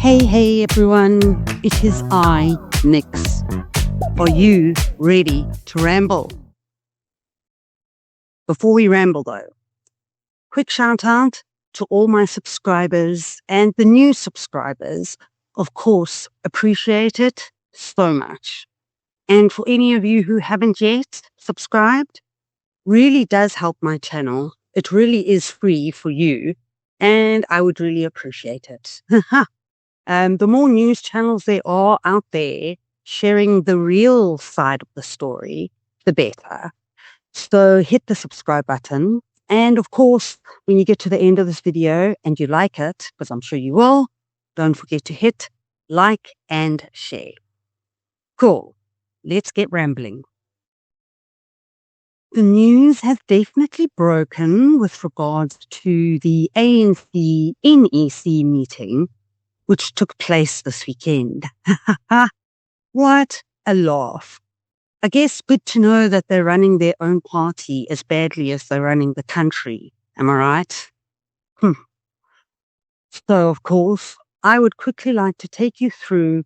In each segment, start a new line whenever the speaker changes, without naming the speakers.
Hey everyone, it is I, Nix. Are you ready to ramble? Before we ramble though, quick shout out to all my subscribers and the new subscribers. Of course, appreciate it so much. And for any of you who haven't yet subscribed, really does help my channel. It really is free for you and I would really appreciate it. The more news channels there are out there sharing the real side of the story, the better. So hit the subscribe button. And of course, when you get to the end of this video and you like it, because I'm sure you will, don't forget to hit like and share. Cool. Let's get rambling. The news has definitely broken with regards to the ANC NEC meeting, which took place this weekend. What a laugh. I guess good to know that they're running their own party as badly as they're running the country. Am I right? So, of course, I would quickly like to take you through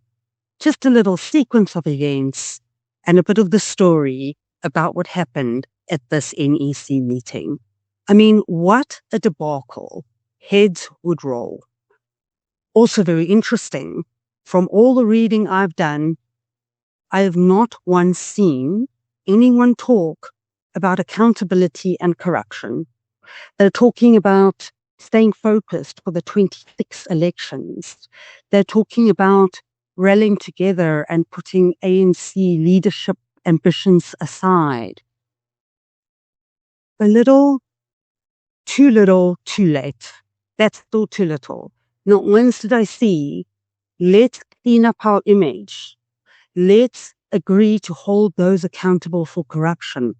just a little sequence of events and a bit of the story about what happened at this NEC meeting. I mean, what a debacle. Heads would roll. Also very interesting, from all the reading I've done, I have not once seen anyone talk about accountability and corruption. They're talking about staying focused for the 26 elections. They're talking about rallying together and putting ANC leadership ambitions aside. A little, too late. That's still too little. Not once did I see, let's clean up our image. Let's agree to hold those accountable for corruption.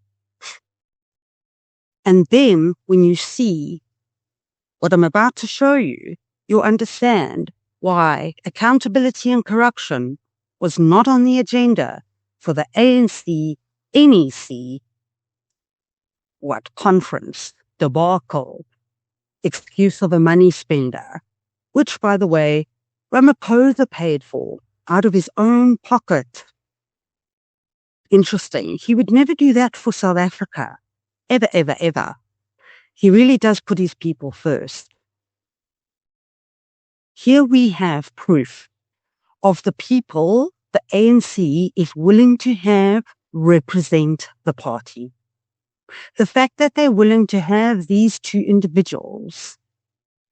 And then when you see what I'm about to show you, you'll understand why accountability and corruption was not on the agenda for the ANC NEC conference, debacle, excuse of a money spender, which, by the way, Ramaphosa paid for out of his own pocket. Interesting. He would never do that for South Africa. Ever, ever, ever. He really does put his people first. Here we have proof of the people the ANC is willing to have represent the party. The fact that they're willing to have these two individuals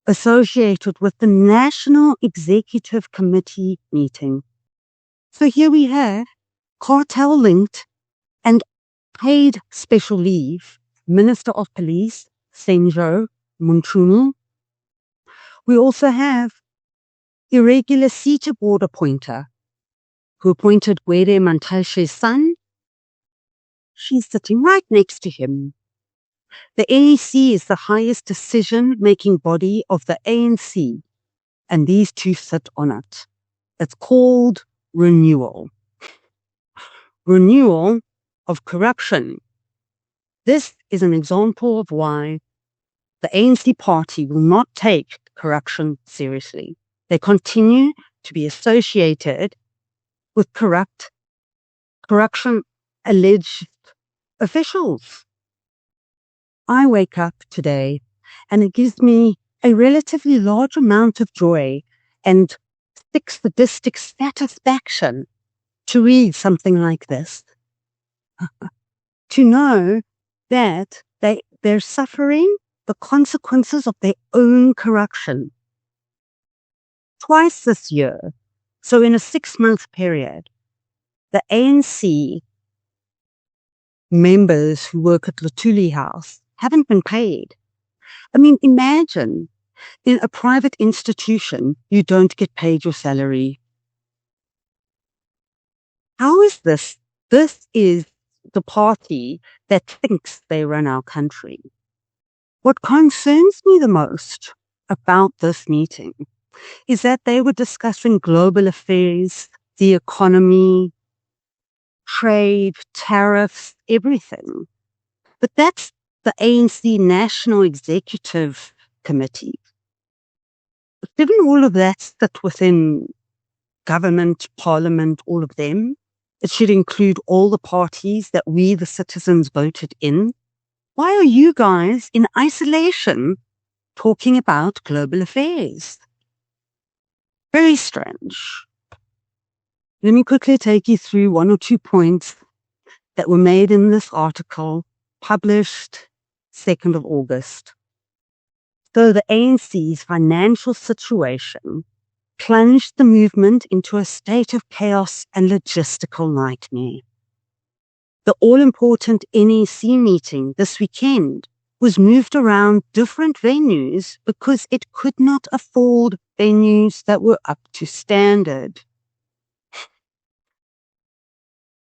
associated with the National Executive Committee meeting. So here we have cartel-linked and paid special leave Minister of Police, Senjo Munchunu. We also have irregular CETA board appointer who appointed Gwede Mantashe's son. She's sitting right next to him. The NEC is the highest decision-making body of the ANC, and these two sit on it. It's called renewal. Renewal of corruption. This is an example of why the ANC party will not take corruption seriously. They continue to be associated with corruption alleged officials. I wake up today and it gives me a relatively large amount of joy and thick sadistic satisfaction to read something like this. To know that they're suffering the consequences of their own corruption. Twice this year, so in a 6-month period, the ANC members who work at Luthuli House haven't been paid. I mean, imagine in a private institution, you don't get paid your salary. How is this? This is the party that thinks they run our country. What concerns me the most about this meeting is that they were discussing global affairs, the economy, trade, tariffs, everything. But that's the ANC National Executive Committee. Given all of that sit within government, parliament, all of them, it should include all the parties that we, the citizens, voted in. Why are you guys in isolation talking about global affairs? Very strange. Let me quickly take you through one or two points that were made in this article published 2nd of August. So the ANC's financial situation plunged the movement into a state of chaos and logistical nightmare. The all-important NEC meeting this weekend was moved around different venues because it could not afford venues that were up to standard.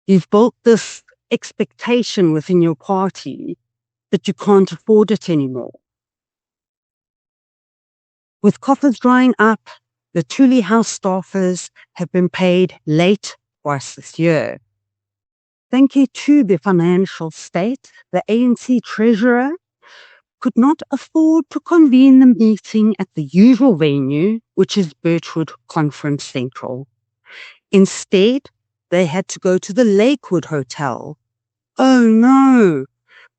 You've built this expectation within your party that you can't afford it anymore. With coffers drying up, the Thule House staffers have been paid late twice this year. Thank you to the financial state, the ANC treasurer could not afford to convene the meeting at the usual venue, which is Birchwood Conference Central. Instead, they had to go to the Lakewood Hotel. Oh no!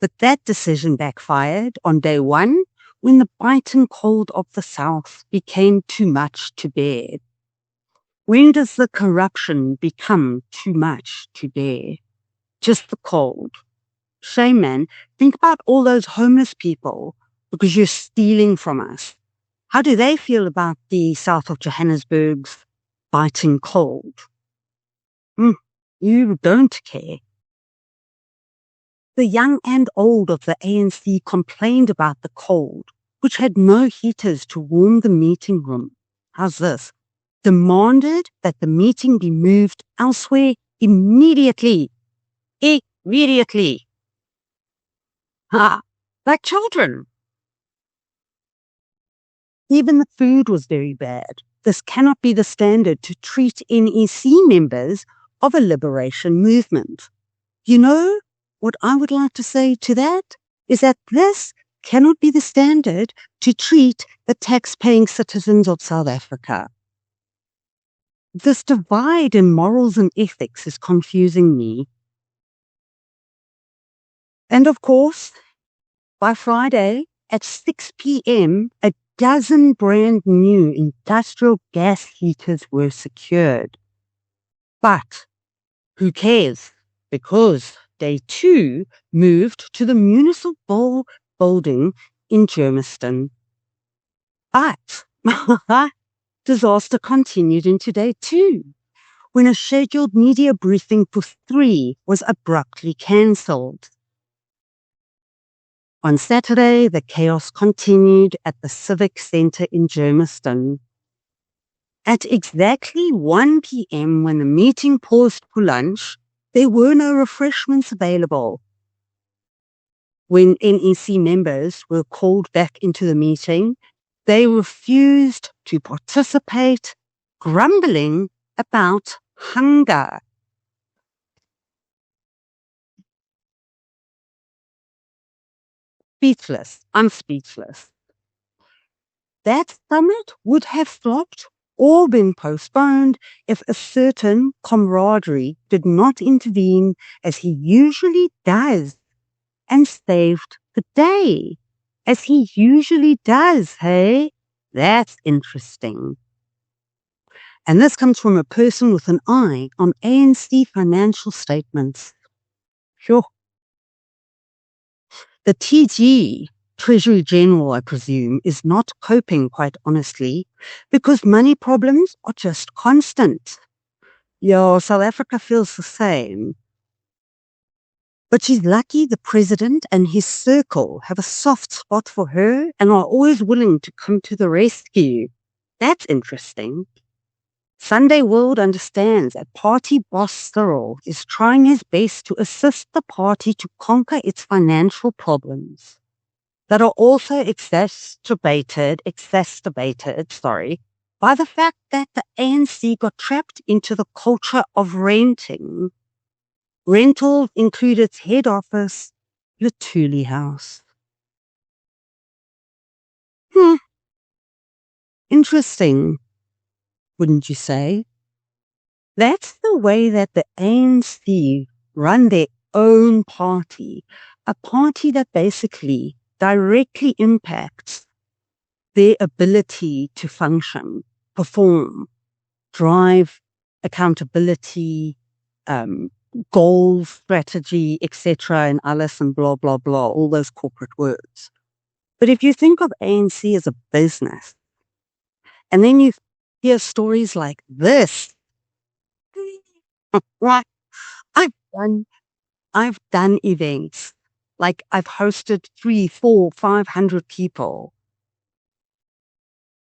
But that decision backfired on day one when the biting cold of the South became too much to bear. When does the corruption become too much to bear? Just the cold. Shame, man. Think about all those homeless people because you're stealing from us. How do they feel about the south of Johannesburg's biting cold? You don't care. The young and old of the ANC complained about the cold, which had no heaters to warm the meeting room. How's this? Demanded that the meeting be moved elsewhere immediately. Immediately. Ha! Like children. Even the food was very bad. This cannot be the standard to treat NEC members of a liberation movement. You know, what I would like to say to that is that this cannot be the standard to treat the tax-paying citizens of South Africa. This divide in morals and ethics is confusing me. And of course, by Friday at 6 p.m., a dozen brand new industrial gas heaters were secured. But who cares? Because day 2 moved to the municipal building in Germiston. But disaster continued into day 2 when a scheduled media briefing for 3 was abruptly cancelled. On Saturday, the chaos continued at the Civic Centre in Germiston. At exactly 1 p.m. when the meeting paused for lunch, there were no refreshments available. When NEC members were called back into the meeting, they refused to participate, grumbling about hunger. Speechless. I'm speechless. That summit would have flopped or been postponed if a certain camaraderie did not intervene as he usually does and saved the day, as he usually does, hey? That's interesting. And this comes from a person with an eye on ANC financial statements. Sure. The TG, Treasury General, I presume, is not coping, quite honestly, because money problems are just constant. Yeah, South Africa feels the same. But she's lucky the president and his circle have a soft spot for her and are always willing to come to the rescue. That's interesting. Sunday World understands that party boss Cyril is trying his best to assist the party to conquer its financial problems that are also exacerbated by the fact that the ANC got trapped into the culture of renting. Rental included its head office, the Thule House. Interesting, wouldn't you say? That's the way that the ANC run their own party, a party that basically directly impacts their ability to function, perform, drive accountability, goals, strategy, etc., and alles and blah, blah, blah, all those corporate words. But if you think of ANC as a business, and then you hear stories like this, right? I've done I've done events, like I've hosted 3, 4, 500 people.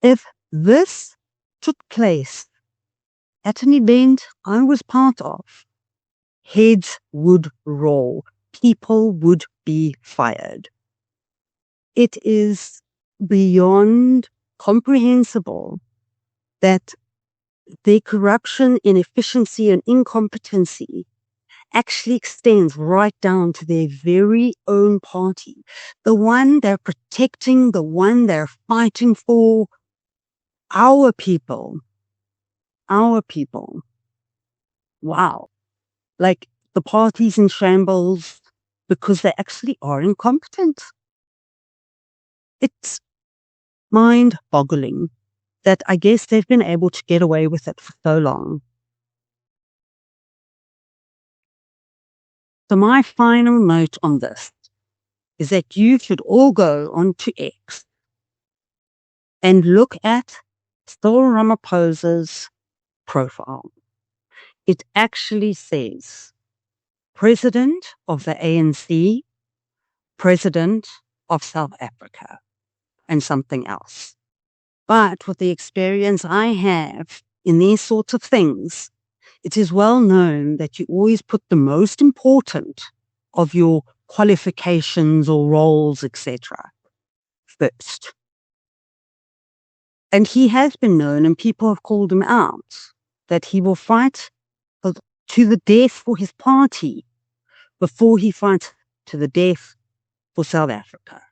If this took place at an event I was part of, heads would roll. People would be fired. It is beyond comprehensible that their corruption, inefficiency, and incompetency actually extends right down to their very own party, the one they're protecting, the one they're fighting for, our people. Our people. Wow. Like the party's in shambles because they actually are incompetent. It's mind-boggling that I guess they've been able to get away with it for so long. So my final note on this is that you should all go onto X and look at Cyril Ramaphosa's profile. It actually says President of the ANC, President of South Africa, and something else. But with the experience I have in these sorts of things, it is well known that you always put the most important of your qualifications or roles, etc., first. And he has been known, and people have called him out, that he will fight to the death for his party before he fights to the death for South Africa.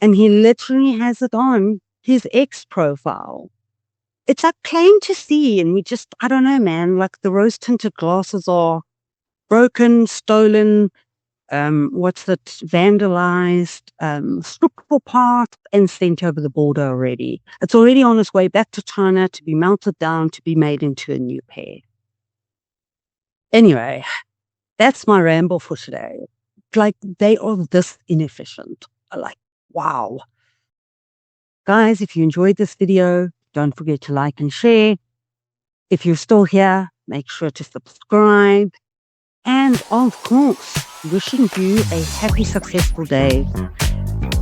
And he literally has it on his X profile. It's a plain to see, and I don't know, man, like the rose-tinted glasses are broken, stolen, vandalized, stripped for parts and sent over the border already. It's already on its way back to China to be melted down, to be made into a new pair. Anyway, that's my ramble for today. Like, they are this inefficient. Like, wow. Guys, if you enjoyed this video, don't forget to like and share. If you're still here, make sure to subscribe. And of course, wishing you a happy, successful day.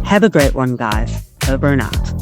Have a great one, guys. Over and out.